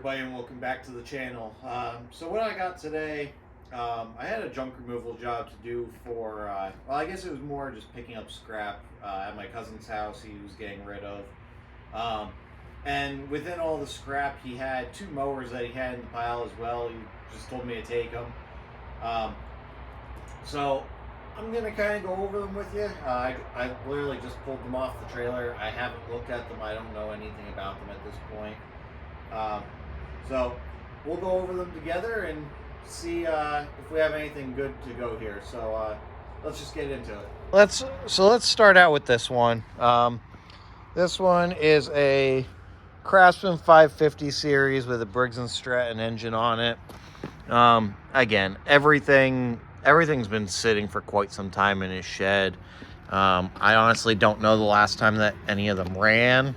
everybody, and welcome back to the channel. So what I got today, I had a junk removal job to do for, well, I guess it was more just picking up scrap at my cousin's house he was getting rid of. And within all the scrap, he had two mowers that he had in the pile as well. He just told me to take them. So I'm going to kind of go over them with you. I literally just pulled them off the trailer. I haven't looked at them. I don't know anything about them at this point. So we'll go over them together and see if we have anything good to go here. So let's just get into it. Let's start out with this one. This one is a Craftsman 550 series with a Briggs & Stratton engine on it. Again, everything's been sitting for quite some time in his shed. I honestly don't know the last time that any of them ran.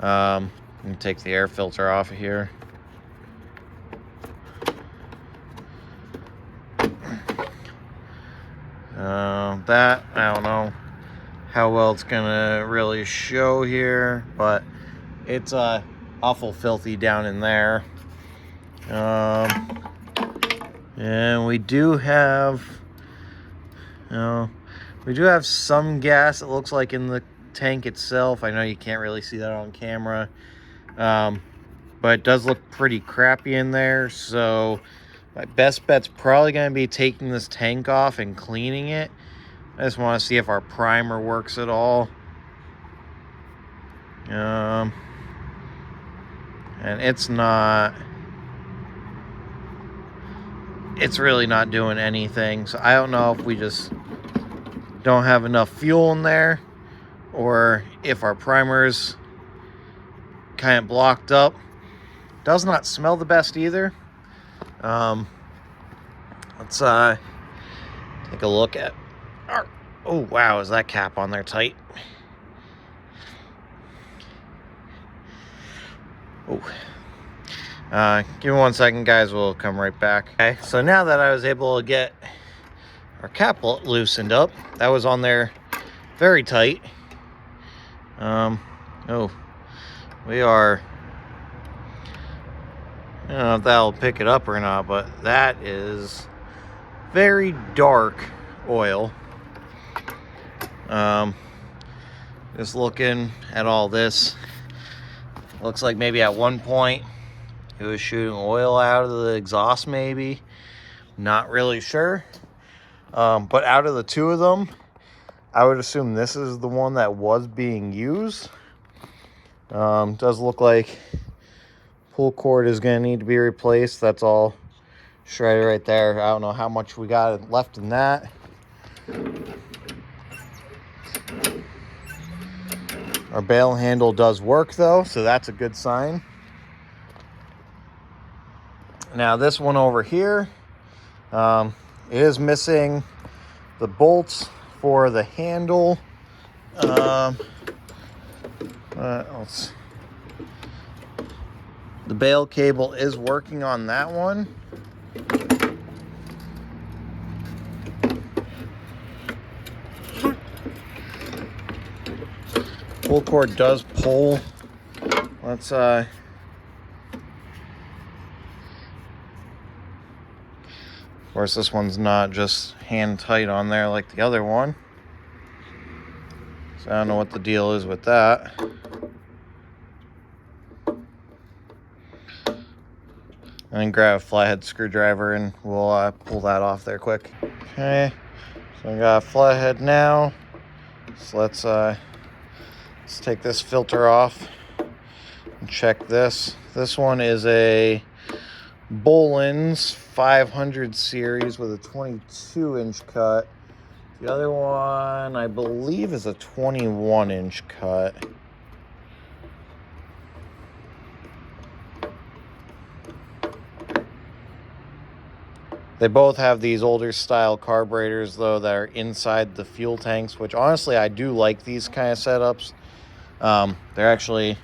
Let me take the air filter off of here. That, I don't know how well it's gonna really show here, but it's awful filthy down in there. And we do have some gas, it looks like, in the tank itself. I know you can't really see that on camera, but it does look pretty crappy in there. So my best bet's probably going to be taking this tank off and cleaning it. I just want to see if our primer works at all. And it's really not doing anything. So I don't know if we just don't have enough fuel in there, or if our primer's kind of blocked up. Does not smell the best either. Let's take a look at our, oh wow, is that cap on there tight? Oh, give me 1 second, guys, we'll come right back. Okay, so now that I was able to get our cap loosened up, that was on there very tight. Oh, we are, I don't know if that'll pick it up or not, but that is very dark oil. Just looking at all this, looks like maybe at one point it was shooting oil out of the exhaust, maybe. Not really sure. But out of the two of them, I would assume this is the one that was being used. Does look like pull cord is going to need to be replaced. That's all shredded right there. I don't know how much we got left in that. Our bail handle does work though, so that's a good sign. Now this one over here, it is missing the bolts for the handle. The bail cable is working on that one. Pull cord does pull. Let's of course, this one's not just hand tight on there like the other one, so I don't know what the deal is with that. And then grab a flathead screwdriver and we'll pull that off there quick. Okay, so I got a flathead now. So let's take this filter off and check this. This one is a Bolin's 500 series with a 22-inch cut. The other one, I believe, is a 21-inch cut. They both have these older style carburetors though that are inside the fuel tanks, which honestly I do like these kind of setups. They're actually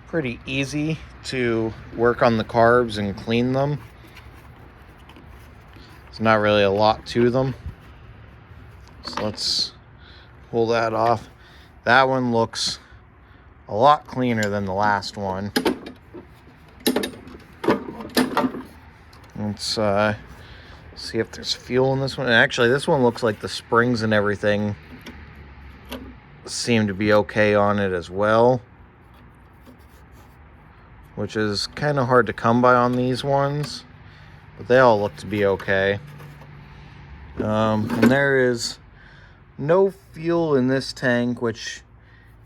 pretty easy to work on the carbs and clean them. There's not really a lot to them. So let's pull that off. That one looks a lot cleaner than the last one. Let's see if there's fuel in this one. And actually, this one looks like the springs and everything seem to be okay on it as well, which is kind of hard to come by on these ones, but they all look to be okay. And there is no fuel in this tank, which,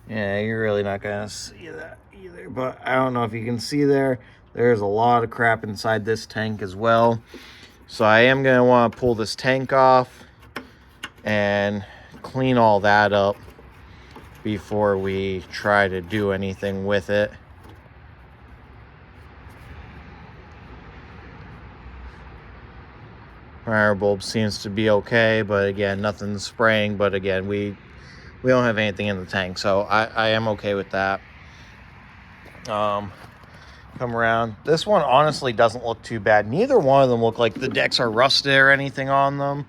yeah, you're really not gonna see that either, but I don't know if you can see there's a lot of crap inside this tank as well. So I am gonna want to pull this tank off and clean all that up before we try to do anything with it. Fire bulb seems to be okay, but again, nothing's spraying. But again, we don't have anything in the tank, so I am okay with that. Come around. This one honestly doesn't look too bad. Neither one of them look like the decks are rusted or anything on them.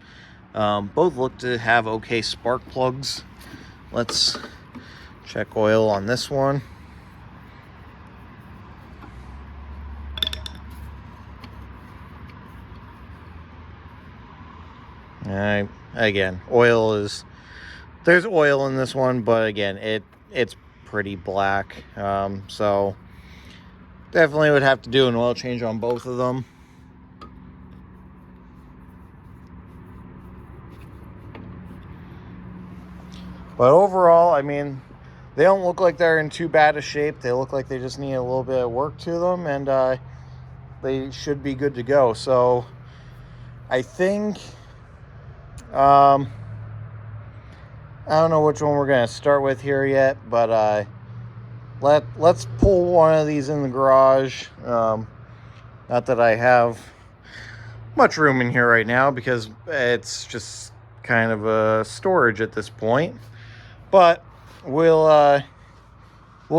Both look to have okay spark plugs. Let's check oil on this one. Again, there's oil in this one, but again, it's pretty black. So definitely would have to do an oil change on both of them. But overall, I mean, they don't look like they're in too bad a shape. They look like they just need a little bit of work to them, and they should be good to go. So I think, I don't know which one we're going to start with here yet, but let's pull one of these in the garage. Not that I have much room in here right now because it's just kind of a storage at this point. But we'll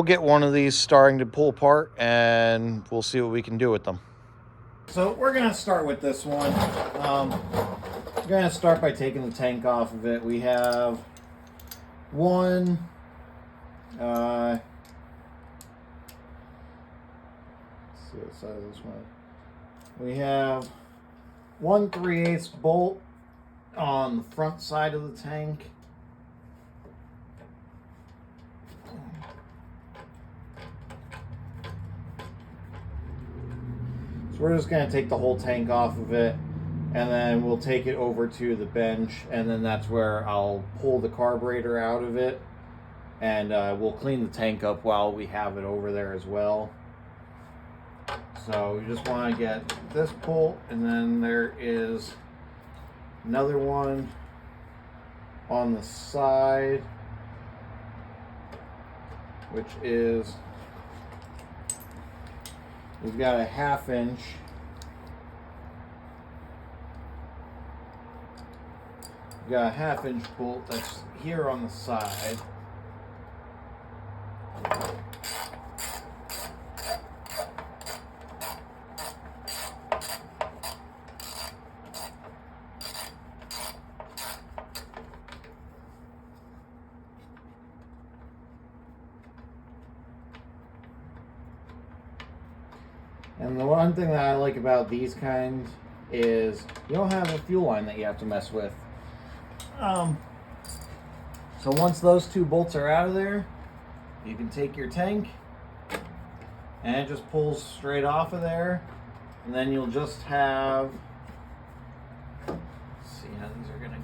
get one of these starting to pull apart, and we'll see what we can do with them. So we're going to start with this one. We're going to start by taking the tank off of it. We have one, let's see what size this one. We have 1 3/8 bolt on the front side of the tank. So we're just going to take the whole tank off of it, and then we'll take it over to the bench, and then that's where I'll pull the carburetor out of it, and we'll clean the tank up while we have it over there as well. So we just want to get this bolt, and then there is another one on the side, which is, we've got a 1/2 inch. We've got a 1/2 inch bolt that's here on the side. And the one thing that I like about these kinds is you don't have a fuel line that you have to mess with. So once those 2 bolts are out of there, you can take your tank and it just pulls straight off of there, and then you'll just have, let's see how these are gonna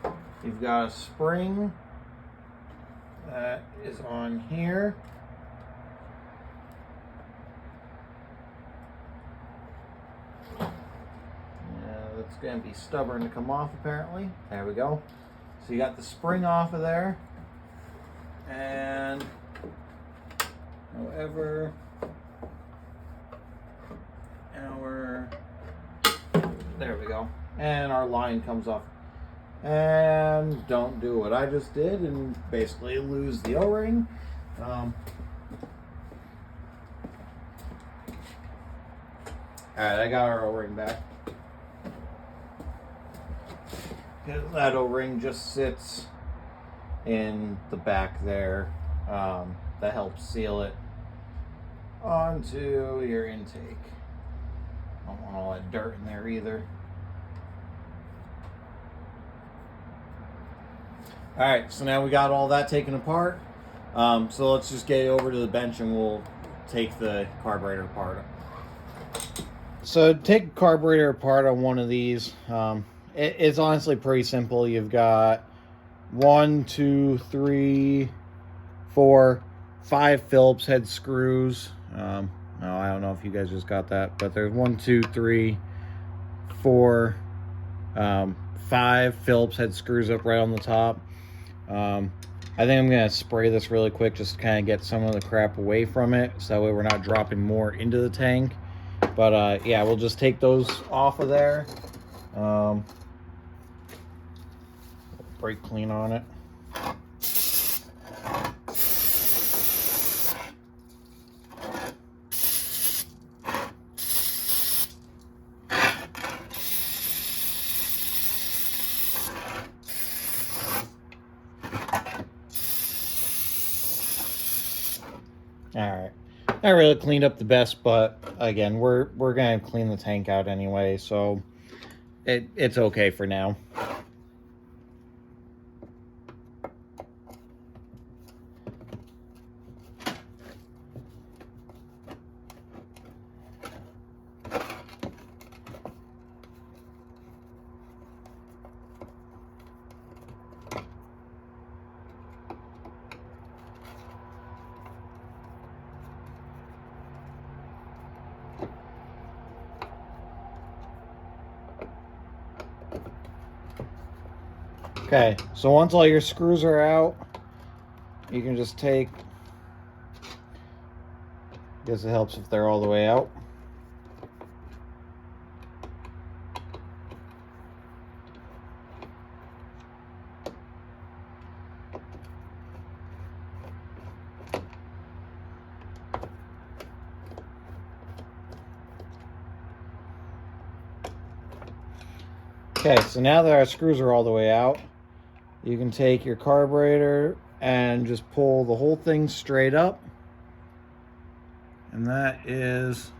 go. You've got a spring that is on here. It's going to be stubborn to come off, apparently. There we go. So you got the spring off of there. And however, there we go. And our line comes off. And don't do what I just did and basically lose the O-ring. Alright, I got our O-ring back. That O-ring just sits in the back there. That helps seal it. onto your intake. Don't want all that dirt in there either. All right, so now we got all that taken apart. So let's just get over to the bench and we'll take the carburetor apart. So take carburetor apart on one of these. It's honestly pretty simple. You've got 1, 2, 3, 4, 5 Phillips head screws. No, I don't know if you guys just got that, but there's 1, 2, 3, 4, 5 Phillips head screws up right on the top. I think I'm gonna spray this really quick just to kind of get some of the crap away from it, so that way we're not dropping more into the tank. But yeah, we'll just take those off of there. Brake clean on it. All right, not really cleaned up the best, but again, we're gonna clean the tank out anyway, so it's okay for now. Okay, so once all your screws are out, you can just take, I guess it helps if they're all the way out. Okay, so now that our screws are all the way out, you can take your carburetor and just pull the whole thing straight up. And that is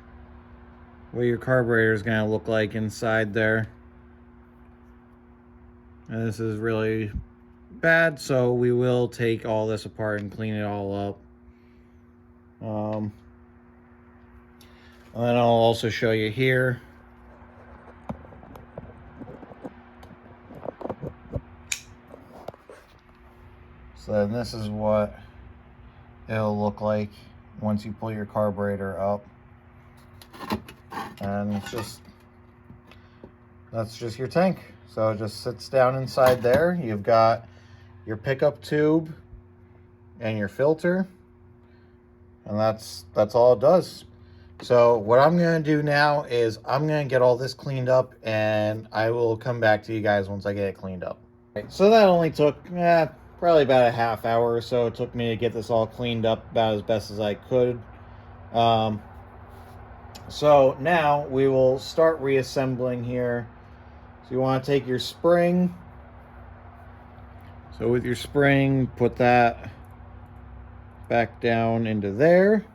what your carburetor is going to look like inside there. And this is really bad, so we will take all this apart and clean it all up. And then I'll also show you here. So then this is what it'll look like once you pull your carburetor up. And it's just, that's just your tank. So it just sits down inside there. You've got your pickup tube and your filter. And that's all it does. So what I'm gonna do now is I'm gonna get all this cleaned up and I will come back to you guys once I get it cleaned up. Right, so that only took probably about a half hour or so. It took me to get this all cleaned up about as best as I could. So now we will start reassembling here. So you want to take your spring. So with your spring, put that back down into there.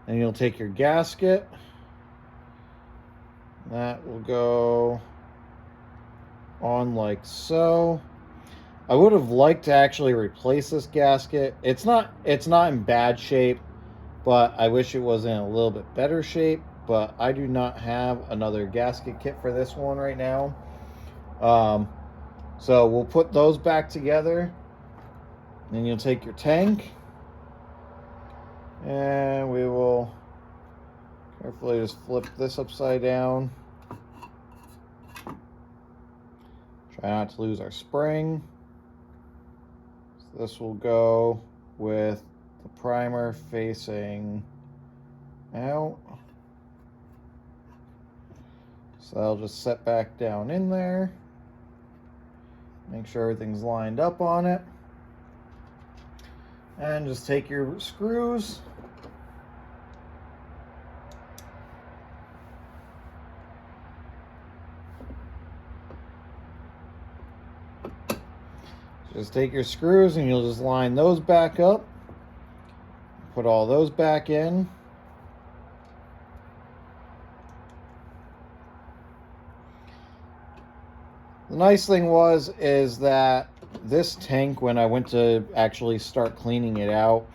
Then you'll take your gasket. That will go on like so. I would have liked to actually replace this gasket. It's not in bad shape, but I wish it was in a little bit better shape. But I do not have another gasket kit for this one right now. So we'll put those back together. Then you'll take your tank. And we will carefully just flip this upside down. Try not to lose our spring. So this will go with the primer facing out. So I'll just set back down in there. Make sure everything's lined up on it. And just take your screws. Just take your screws and you'll just line those back up. put all those back in. The nice thing is that this tank, when I went to actually start cleaning it out,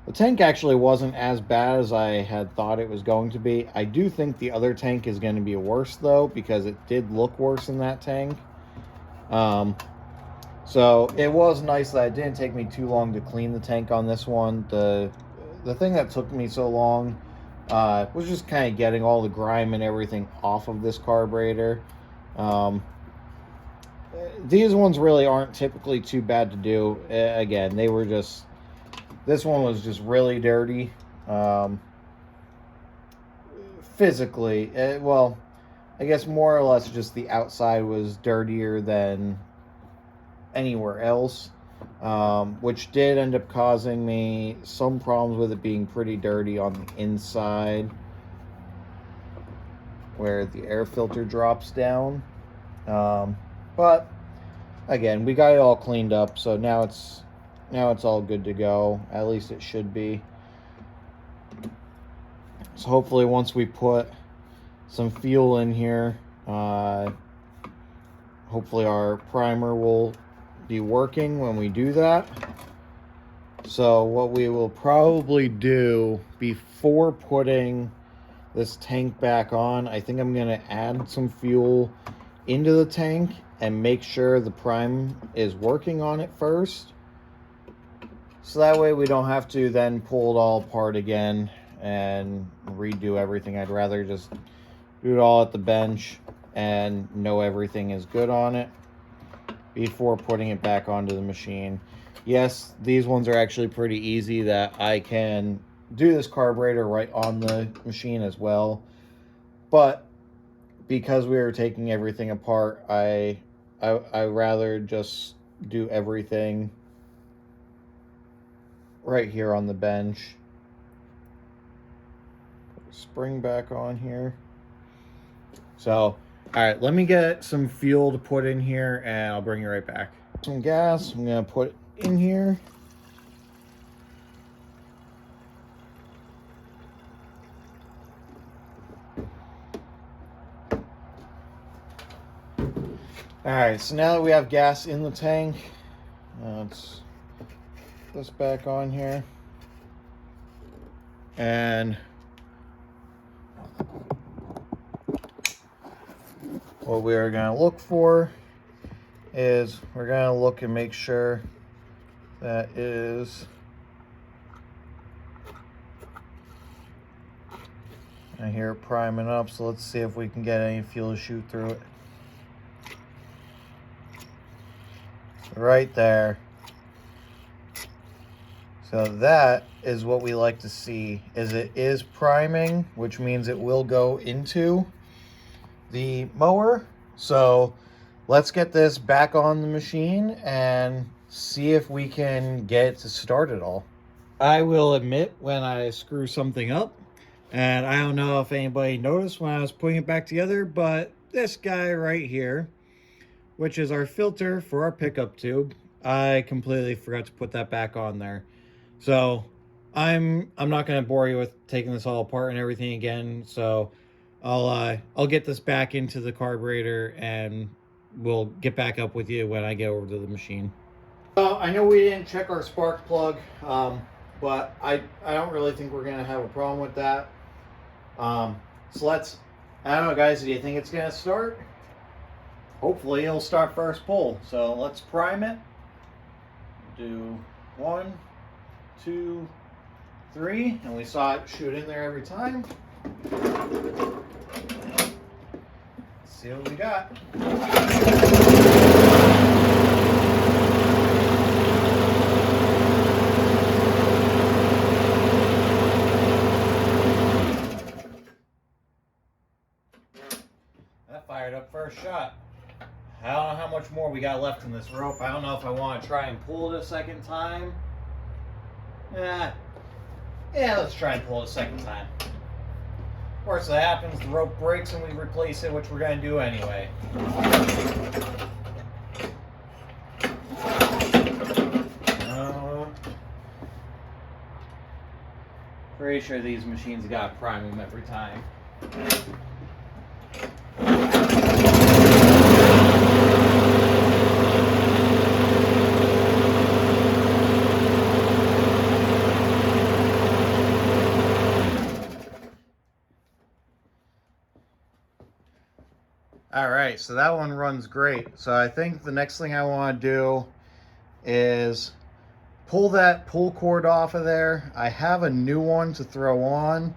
the tank actually wasn't as bad as I had thought it was going to be. I do think the other tank is going to be worse, though, because it did look worse in that tank. So it was nice that it didn't take me too long to clean the tank on this one. The thing that took me so long was just kind of getting all the grime and everything off of this carburetor. These ones really aren't typically too bad to do. Again, they were just... This one was just really dirty. Physically, well, I guess more or less just the outside was dirtier than anywhere else, which did end up causing me some problems with it being pretty dirty on the inside where the air filter drops down. But again, we got it all cleaned up, so now it's all good to go. At least it should be. So hopefully once we put some fuel in here, hopefully our primer will be working when we do that. So what we will probably do before putting this tank back on, I think I'm going to add some fuel into the tank and make sure the prime is working on it first. So that way we don't have to then pull it all apart again and redo everything. I'd rather just do it all at the bench and know everything is good on it before putting it back onto the machine. Yes, these ones are actually pretty easy that I can do this carburetor right on the machine as well. But because we were taking everything apart, I rather just do everything right here on the bench. Put the spring back on here. So, all right, let me get some fuel to put in here and I'll bring you right back. Some gas, I'm gonna put in here. All right, so now that we have gas in the tank, let's put this back on here. And what we are going to look for is we're going to look and make sure that is I hear it priming up, so let's see if we can get any fuel to shoot through it. Right there. So that is what we like to see, is it is priming, which means it will go into the mower. So let's get this back on the machine and see if we can get it to start it all. I will admit when I screw something up, and I don't know if anybody noticed when I was putting it back together, but this guy right here, which is our filter for our pickup tube, I completely forgot to put that back on there. So I'm not going to bore you with taking this all apart and everything again. So I'll get this back into the carburetor and we'll get back up with you when I get over to the machine. I know we didn't check our spark plug, but I don't really think we're going to have a problem with that. So let's, I don't know guys, do you think it's going to start? Hopefully it'll start first pull. So let's prime it. Do 1, 2, 3, and we saw it shoot in there every time. Let's see what we got. That fired up first shot. I don't know how much more we got left in this rope. I don't know if I want to try and pull it a second time. Yeah, let's try and pull it a second time. Worst that happens, the rope breaks and we replace it, which we're going to do anyway. Pretty sure these machines got to prime them every time. All right, so that one runs great. So I think the next thing I want to do is pull that pull cord off of there. I have a new one to throw on.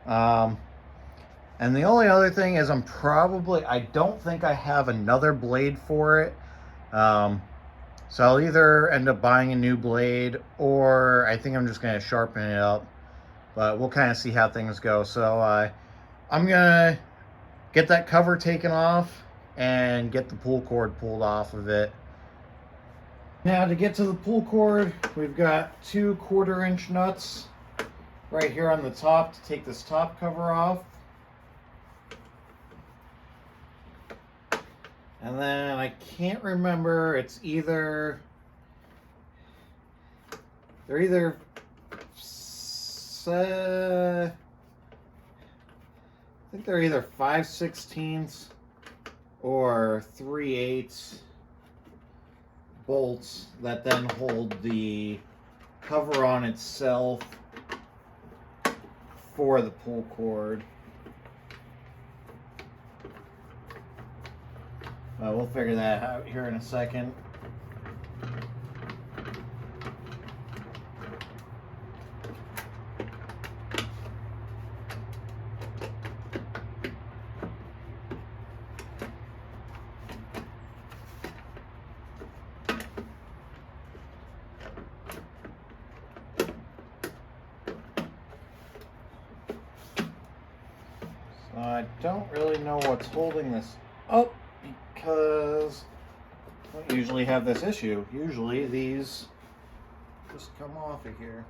And the only other thing is I don't think I have another blade for it. So I'll either end up buying a new blade, or I think I'm just going to sharpen it up. But we'll kind of see how things go. So I'm going to get that cover taken off and get the pull cord pulled off of it. Now to get to the pull cord, we've got 2 1/4-inch nuts right here on the top to take this top cover off. And then I can't remember, they're either I think they're either 5/16 or 3/8 bolts that then hold the cover on itself for the pull cord. We'll figure that out here in a second. So I don't really know what's holding this up, because I don't usually have this issue. Usually these just come off of here.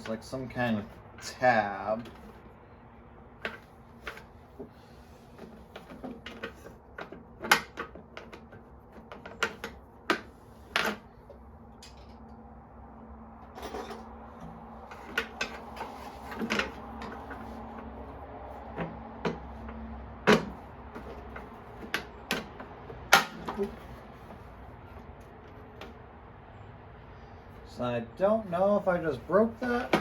Like some kind of tab. So I don't know if I just broke that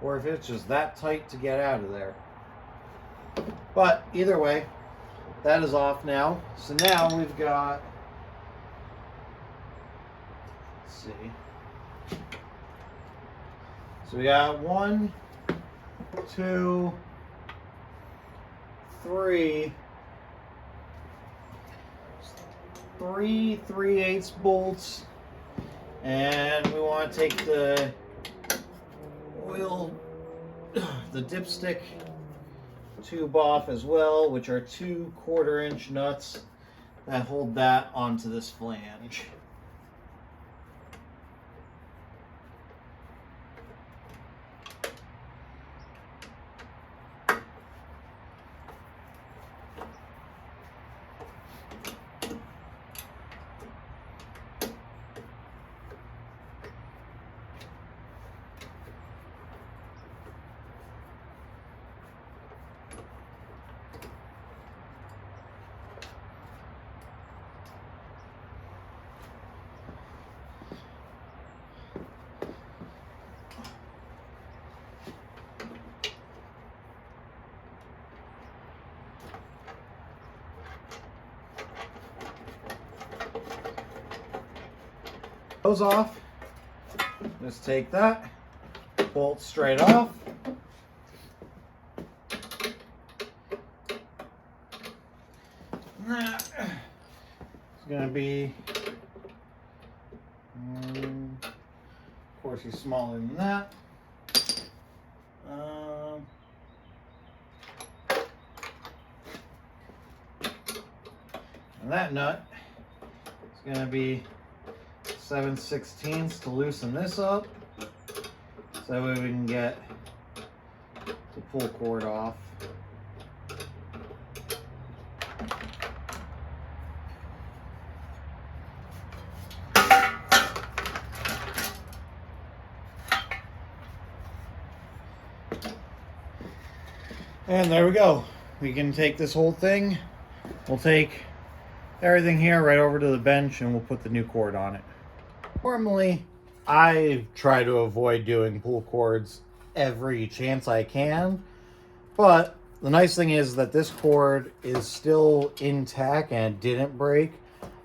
or if it's just that tight to get out of there. But either way, that is off now. So now we've got, let's see. So we got 1, 2, 3, 3/8 bolts. And we want to take the dipstick tube off as well, which are 2 1/4-inch nuts that hold that onto this flange. Those off. Just take that, bolt straight off. That is going to be, of course, he's smaller than that. And that nut is going to be 7/16 to loosen this up, so that way we can get the pull cord off. And there we go. We can take this whole thing, we'll take everything here right over to the bench and we'll put the new cord on it. Normally, I try to avoid doing pull cords every chance I can, but the nice thing is that this cord is still intact and it didn't break,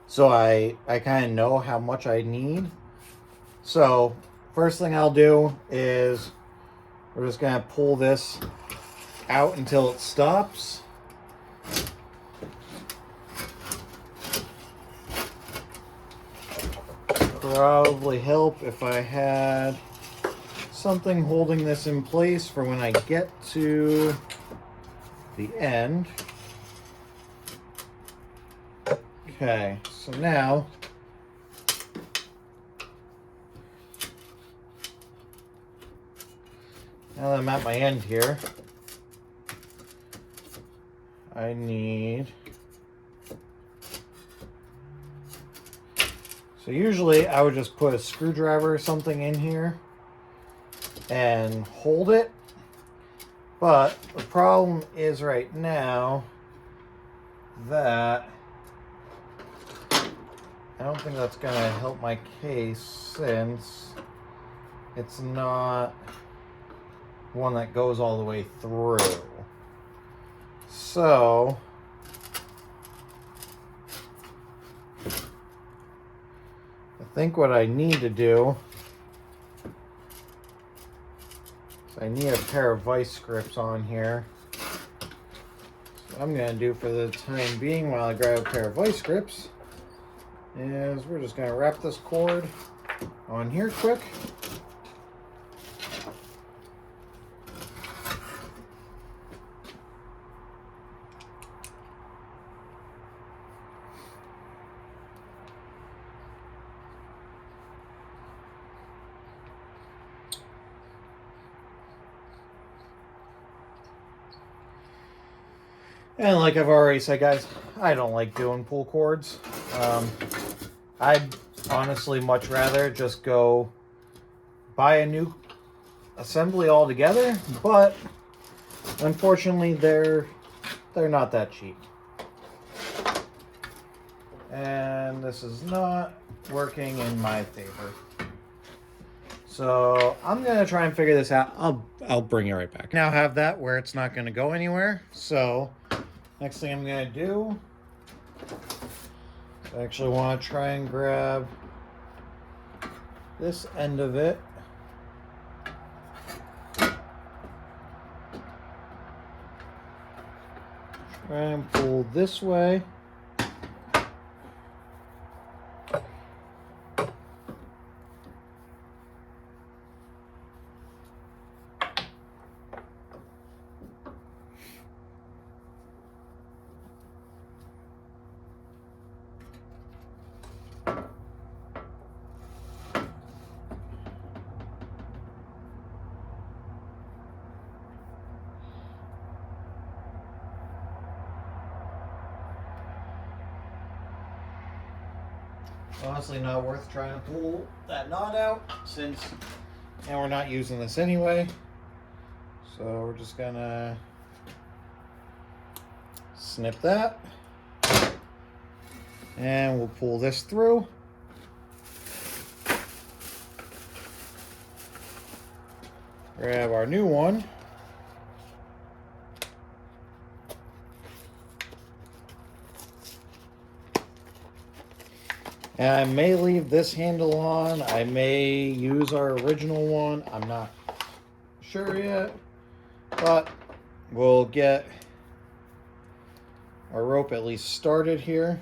so I kind of know how much I need. So first thing I'll do is we're just going to pull this out until it stops. Probably help if I had something holding this in place for when I get to the end. Okay, so now that I'm at my end here, I need, so usually I would just put a screwdriver or something in here and hold it, but the problem is right now that I don't think that's going to help my case, since it's not one that goes all the way through. So I think what I need to do is I need a pair of vice grips on here. So what I'm going to do for the time being while I grab a pair of vice grips is we're just going to wrap this cord on here quick. And like I've already said, guys, I don't like doing pull cords. I'd honestly much rather just go buy a new assembly altogether, but unfortunately they're not that cheap. And this is not working in my favor. So I'm gonna try and figure this out. I'll bring you right back. Now have that where it's not gonna go anywhere. So next thing I'm gonna do, I actually want to try and grab this end of it. Try and pull this way. Honestly, not worth trying to pull that knot out, since we're not using this anyway. So we're just gonna snip that, and we'll pull this through. Grab our new one. And I may leave this handle on. I may use our original one. I'm not sure yet. But we'll get our rope at least started here.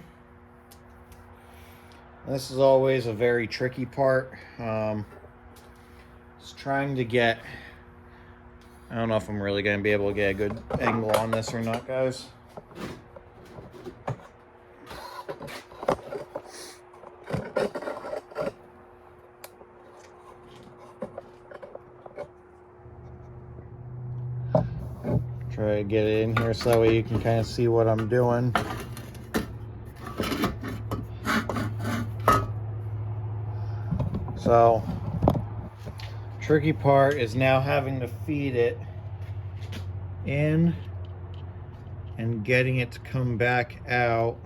And this is always a very tricky part. Just trying to get, I don't know if I'm really going to be able to get a good angle on this or not, guys. to get it in here so that way you can kind of see what I'm doing. So, tricky part is now having to feed it in and getting it to come back out.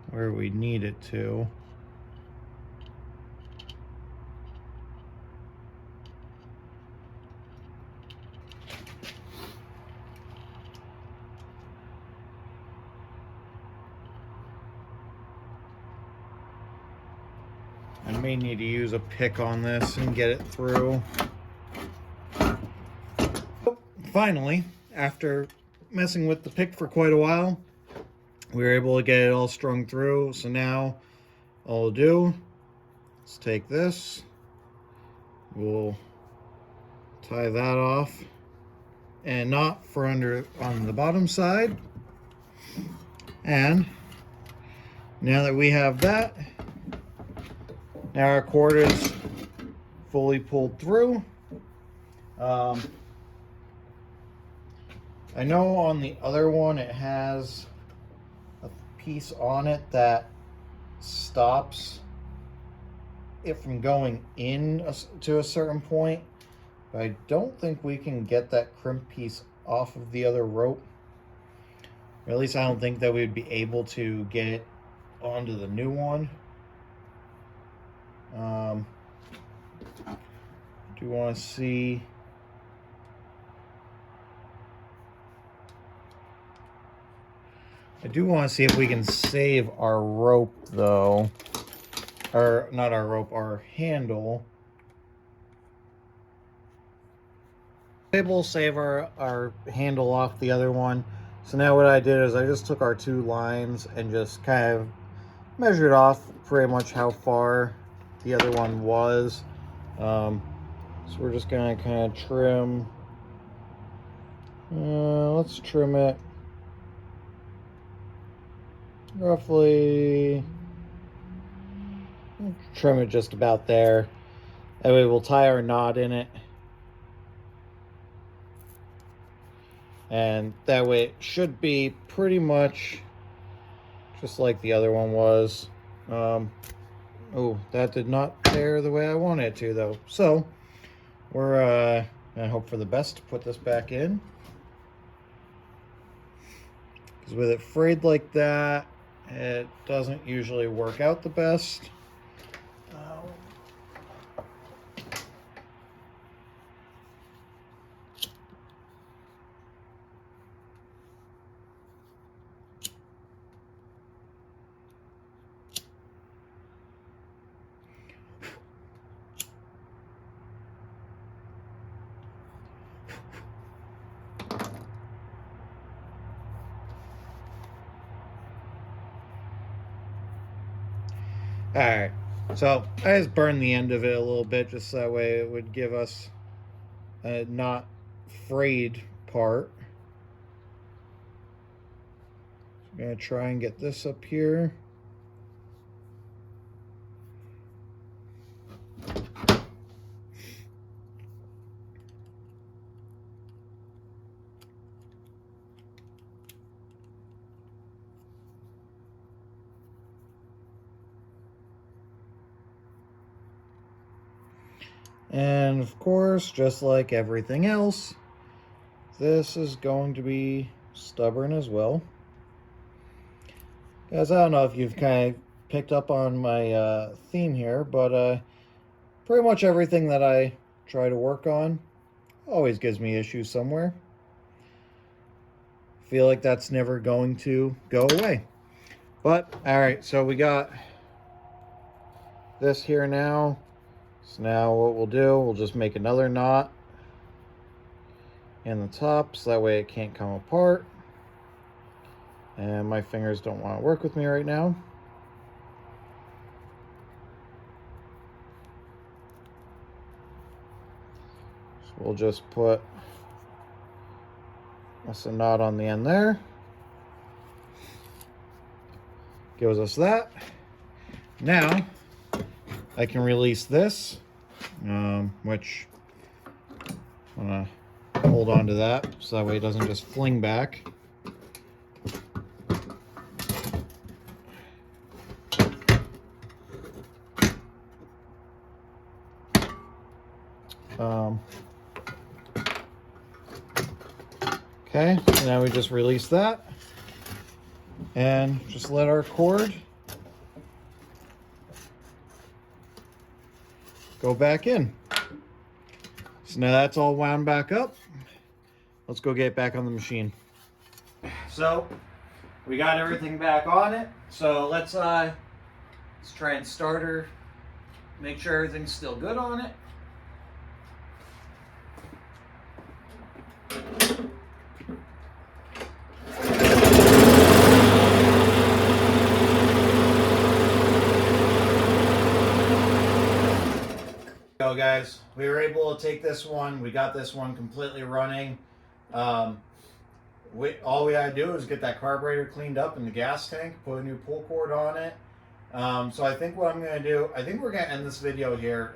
Where we need it to. I may need to use a pick on this and get it through. Finally, after messing with the pick for quite a while, we were able to get it all strung through. So now all we'll do is take this, we'll tie that off and knot for under on the bottom side. And now that we have that, now our cord is fully pulled through. I know on the other one it has a piece on it that stops it from going in to a certain point, but I don't think we can get that crimp piece off of the other rope. Or at least I don't think that we'd be able to get it onto the new one. Do want to see. I do want to see if we can save our rope though, or not our rope, our handle. Able to save our handle off the other one. So now what I did is I just took our two lines and just kind of measured off pretty much how far the other one was. So we're just gonna kind of trim. Let's trim it roughly. Trim it just about there. That way we'll tie our knot in it. And that way it should be pretty much just like the other one was. Oh, that did not tear the way I wanted it to though. So we're gonna hope for the best to put this back in. Because with it frayed like that, it doesn't usually work out the best. Alright, so I just burned the end of it a little bit just so that way it would give us a not frayed part. So I'm going to try and get this up here. And of course, just like everything else, this is going to be stubborn as well. Guys, I don't know if you've kind of picked up on my theme here, but pretty much everything that I try to work on always gives me issues somewhere. Feel like that's never going to go away. But, alright, so we got this here now. So now what we'll do, we'll just make another knot in the top so that way it can't come apart. And my fingers don't want to work with me right now. So we'll just put us a knot on the end there. Gives us that. Now I can release this, which I'm gonna hold on to that so that way it doesn't just fling back. Okay, so now we just release that and just let our cord go back in. So now that's all wound back up. Let's go get it back on the machine. So we got everything back on it. So let's try and start her. Make sure everything's still good on it. Go guys, we were able to take this one. We got this one completely running. All we gotta do is get that carburetor cleaned up in the gas tank, put a new pull cord on it. So I think what I'm gonna do, I think we're gonna end this video here.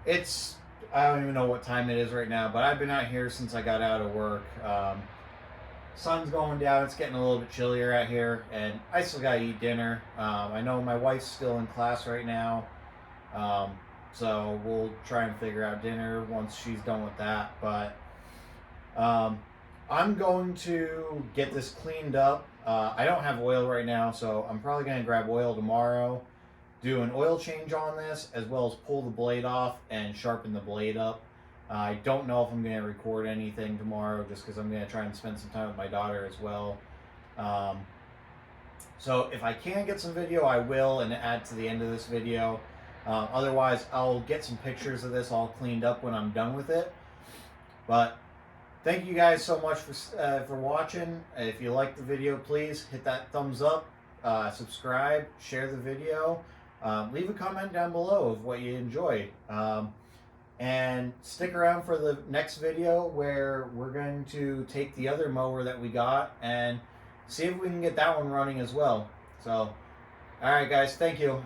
It's I don't even know what time it is right now, but I've been out here since I got out of work. Sun's going down, it's getting a little bit chillier out here, and I still gotta eat dinner. I know my wife's still in class right now. So we'll try and figure out dinner once she's done with that. But I'm going to get this cleaned up. I don't have oil right now, so I'm probably going to grab oil tomorrow, do an oil change on this, as well as pull the blade off and sharpen the blade up. I don't know if I'm going to record anything tomorrow just because I'm going to try and spend some time with my daughter as well. So if I can get some video, I will, and add to the end of this video. Otherwise, I'll get some pictures of this all cleaned up when I'm done with it. But thank you guys so much for watching. If you liked the video, please hit that thumbs up, subscribe, share the video, leave a comment down below of what you enjoyed. And stick around for the next video where we're going to take the other mower that we got and see if we can get that one running as well. So, alright guys, thank you.